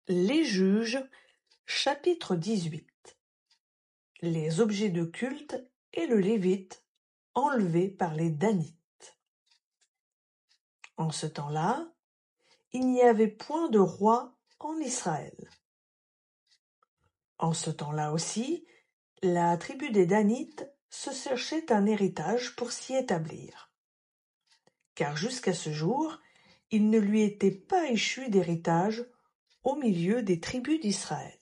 Les Juges, chapitre 18. Les objets de culte et le Lévite enlevés par les Danites. En ce temps-là, il n'y avait point de roi en Israël. En ce temps-là aussi, la tribu des Danites se cherchait un héritage pour s'y établir. Car jusqu'à ce jour, il ne lui était pas échu d'héritage au milieu des tribus d'Israël.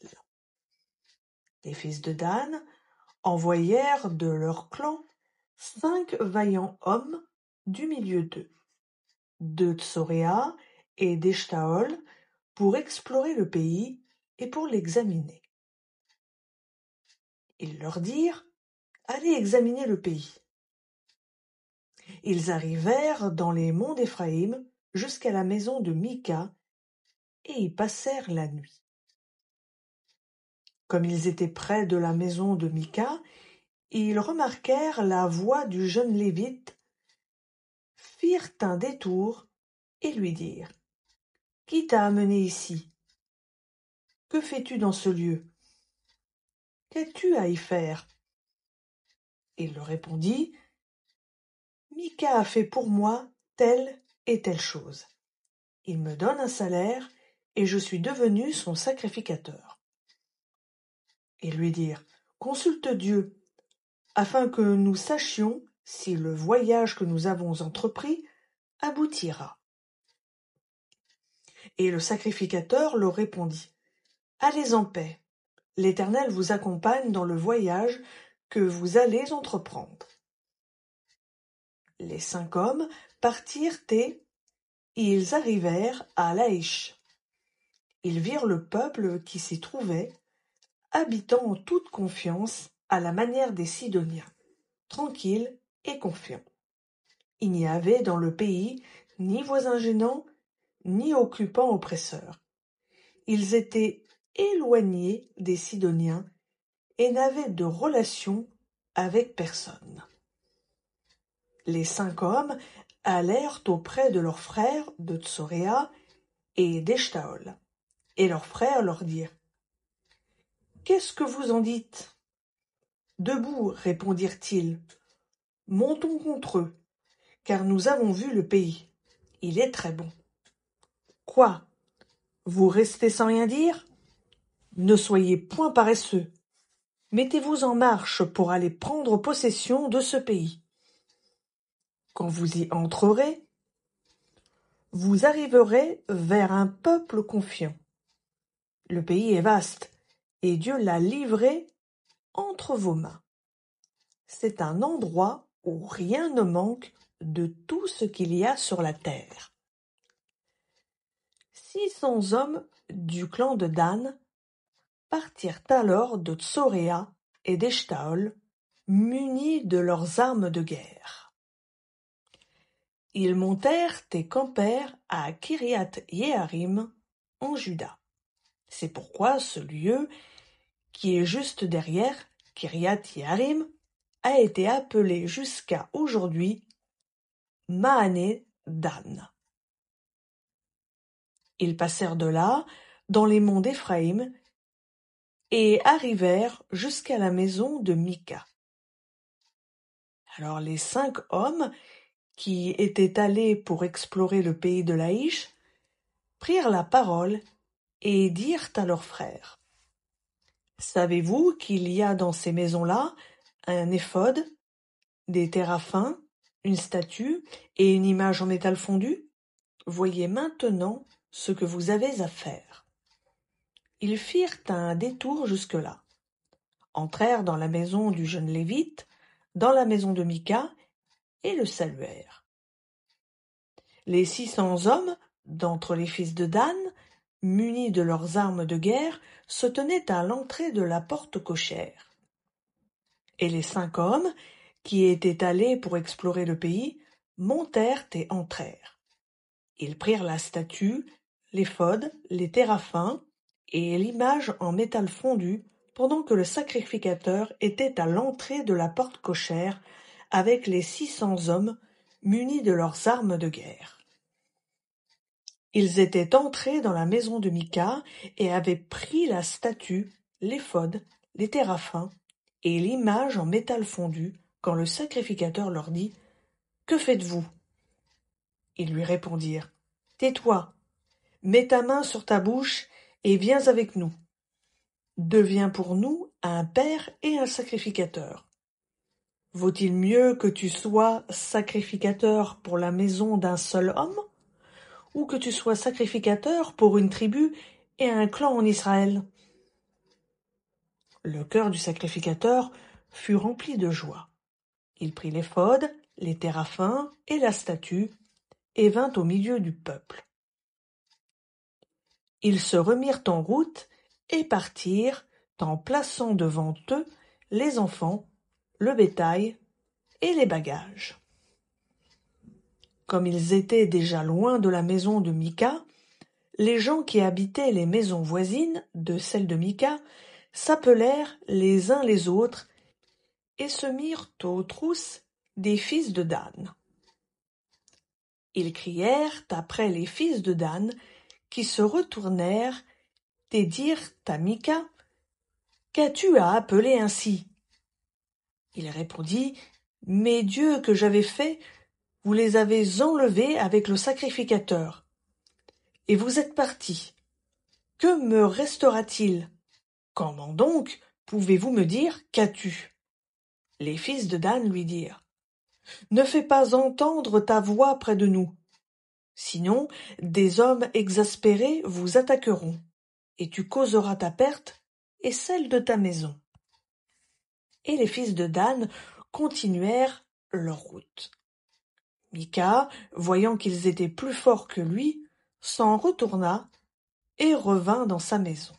Les fils de Dan envoyèrent de leur clan 5 vaillants hommes du milieu d'eux, de Tsoréa et d'Eshtaol, pour explorer le pays et pour l'examiner. Ils leur dirent: Allez examiner le pays. Ils arrivèrent dans les monts d'Éphraïm jusqu'à la maison de Mika et y passèrent la nuit. Comme ils étaient près de la maison de Mika, ils remarquèrent la voix du jeune Lévite, firent un détour et lui dirent: Qui t'a amené ici? Que fais-tu dans ce lieu? Qu'as-tu à y faire? Il leur répondit: Mika a fait pour moi telle et telle chose. Il me donne un salaire et je suis devenu son sacrificateur. Ils lui dirent: Consulte Dieu, afin que nous sachions si le voyage que nous avons entrepris aboutira. Et le sacrificateur leur répondit: Allez en paix, l'Éternel vous accompagne dans le voyage que vous allez entreprendre. Les 5 hommes partirent et ils arrivèrent à Laïch. Ils virent le peuple qui s'y trouvait, habitant en toute confiance à la manière des Sidoniens, tranquilles et confiants. Il n'y avait dans le pays ni voisins gênants, ni occupants oppresseurs. Ils étaient éloignés des Sidoniens et n'avaient de relation avec personne. Les 5 hommes allèrent auprès de leurs frères de Tsoréa et d'Eshtaol, et leurs frères leur dirent: Qu'est-ce que vous en dites? Debout, répondirent-ils, montons contre eux, car nous avons vu le pays. Il est très bon. Quoi? Vous restez sans rien dire? Ne soyez point paresseux. Mettez-vous en marche pour aller prendre possession de ce pays. Quand vous y entrerez, vous arriverez vers un peuple confiant. Le pays est vaste, et Dieu l'a livré entre vos mains. C'est un endroit où rien ne manque de tout ce qu'il y a sur la terre. 600 hommes du clan de Dan partirent alors de Tsoréa et d'Eshtaol, munis de leurs armes de guerre. Ils montèrent et campèrent à Kiriath-Yearim, en Juda. C'est pourquoi ce lieu, qui est juste derrière Kiriath-Yearim, a été appelé jusqu'à aujourd'hui Mahané Dan. Ils passèrent de là, dans les monts d'Éphraïm, et arrivèrent jusqu'à la maison de Mika. Alors les 5 hommes, qui étaient allés pour explorer le pays de Laïch, prirent la parole et dirent à leurs frères: Savez-vous qu'il y a dans ces maisons-là un éphod, des téraphins, une statue et une image en métal fondu? Voyez maintenant ce que vous avez à faire. Ils firent un détour jusque-là, entrèrent dans la maison du jeune Lévite, dans la maison de Mika, et le saluèrent. Les 600 hommes, d'entre les fils de Dan, munis de leurs armes de guerre, se tenaient à l'entrée de la porte cochère. Et les 5 hommes, qui étaient allés pour explorer le pays, montèrent et entrèrent. Ils prirent la statue, l'éphod, les téraphins et l'image en métal fondu, pendant que le sacrificateur était à l'entrée de la porte cochère avec les 600 hommes munis de leurs armes de guerre. Ils étaient entrés dans la maison de Mika et avaient pris la statue, l'éphod, les téraphins et l'image en métal fondu quand le sacrificateur leur dit « Que faites-vous » Ils lui répondirent « Tais-toi, mets ta main sur ta bouche et viens avec nous. Deviens pour nous un père et un sacrificateur. Vaut-il mieux que tu sois sacrificateur pour la maison d'un seul homme, ou que tu sois sacrificateur pour une tribu et un clan en Israël ?» Le cœur du sacrificateur fut rempli de joie. Il prit l'éphod, les téraphins et la statue, et vint au milieu du peuple. Ils se remirent en route et partirent en plaçant devant eux les enfants, le bétail et les bagages. Comme ils étaient déjà loin de la maison de Mika, les gens qui habitaient les maisons voisines de celle de Mika s'appelèrent les uns les autres et se mirent aux trousses des fils de Dan. Ils crièrent après les fils de Dan qui se retournèrent et dirent à Mika « Qu'as-tu à appeler ainsi ?» Il répondit « Mes dieux que j'avais faits, vous les avez enlevés avec le sacrificateur. Et vous êtes partis. Que me restera-t-il? Comment donc pouvez-vous me dire « Qu'as-tu » Les fils de Dan lui dirent « Ne fais pas entendre ta voix près de nous. Sinon, des hommes exaspérés vous attaqueront, et tu causeras ta perte et celle de ta maison. » Et les fils de Dan continuèrent leur route. Mika, voyant qu'ils étaient plus forts que lui, s'en retourna et revint dans sa maison.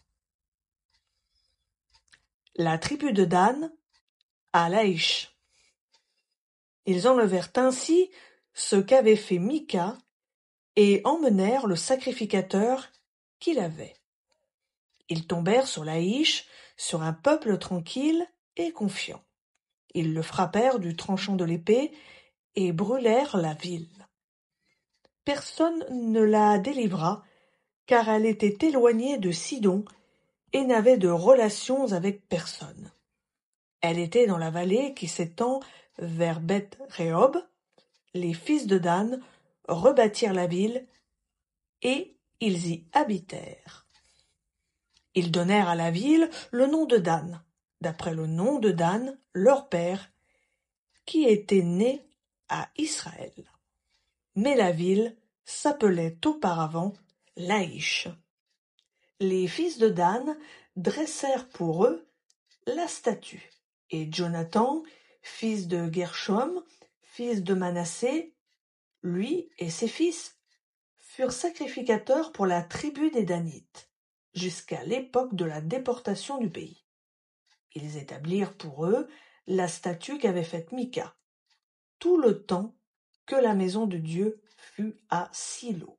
La tribu de Dan à Laïch. Ils enlevèrent ainsi ce qu'avait fait Mika et emmenèrent le sacrificateur qu'il avait. Ils tombèrent sur Laïch, sur un peuple tranquille et confiant. Ils le frappèrent du tranchant de l'épée et brûlèrent la ville. Personne ne la délivra, car elle était éloignée de Sidon et n'avait de relations avec personne. Elle était dans la vallée qui s'étend vers Beth-Rehob. Les fils de Dan rebâtirent la ville et ils y habitèrent. Ils donnèrent à la ville le nom de Dan, d'après le nom de Dan, leur père, qui était né à Israël. Mais la ville s'appelait auparavant Laïch. Les fils de Dan dressèrent pour eux la statue, et Jonathan, fils de Gershom, fils de Manassé, lui et ses fils, furent sacrificateurs pour la tribu des Danites, jusqu'à l'époque de la déportation du pays. Ils établirent pour eux la statue qu'avait faite Mika, tout le temps que la maison de Dieu fut à Silo.